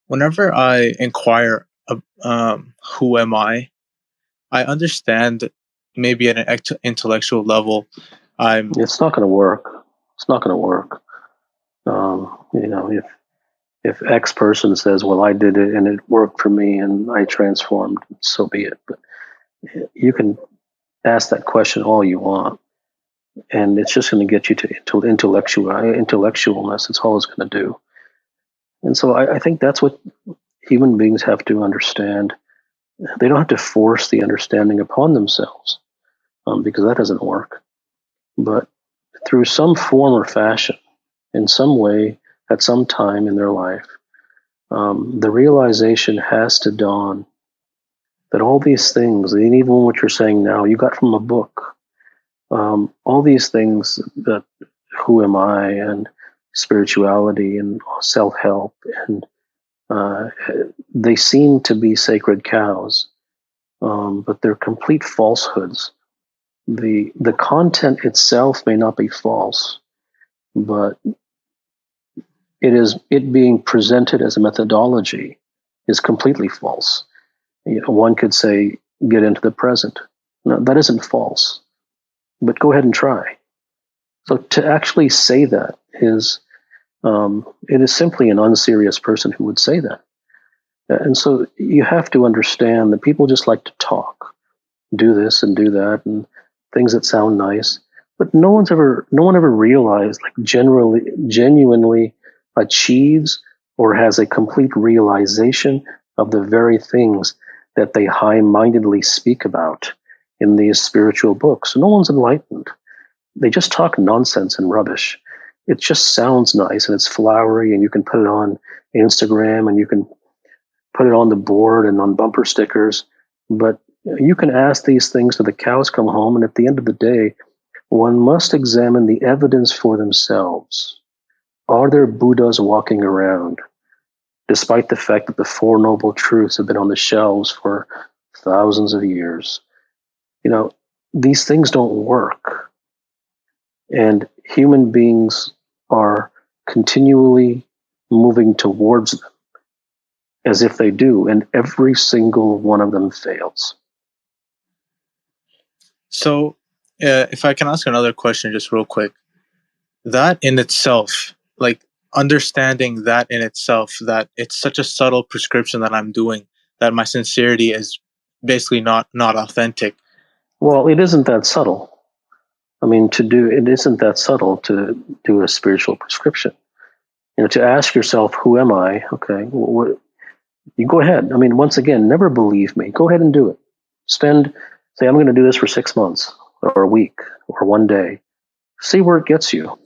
Whenever I inquire, who am I understand maybe at an intellectual level, I'm It's not going to work. It's not going to work. If X person says, "Well, I did it and it worked for me and I transformed," so be it. But you can ask that question all you want, and it's just going to get you to intellectualness. It's all it's going to do. And so I think that's what human beings have to understand. They don't have to force the understanding upon themselves, because that doesn't work. But through some form or fashion, in some way, at some time in their life, the realization has to dawn that all these things, and even what you're saying now, you got from a book, all these things that who am I and spirituality and self-help, and they seem to be sacred cows, but they're complete falsehoods. The content itself may not be false, but it being presented as a methodology is completely false. One could say, get into the present. No, that isn't false, but go ahead and try. So to actually say that is, it is simply an unserious person who would say that. And so you have to understand that people just like to talk, do this and do that, and things that sound nice, but no one ever realized, like, genuinely achieves or has a complete realization of the very things that they high-mindedly speak about in these spiritual books. No one's enlightened. They just talk nonsense and rubbish. It just sounds nice and it's flowery, and you can put it on Instagram and you can put it on the board and on bumper stickers. But you can ask these things till the cows come home, and at the end of the day, one must examine the evidence for themselves. Are there Buddhas walking around, despite the fact that the Four Noble Truths have been on the shelves for thousands of years? These things don't work. And human beings are continually moving towards them as if they do, and every single one of them fails. So, if I can ask another question just real quick, that in itself, like understanding that in itself, that it's such a subtle prescription that I'm doing, that my sincerity is basically not authentic. Well, it isn't that subtle. I mean, it isn't that subtle to do a spiritual prescription. To ask yourself, who am I? Okay, you go ahead. I mean, once again, never believe me. Go ahead and do it. Say, I'm going to do this for 6 months or a week or one day. See where it gets you.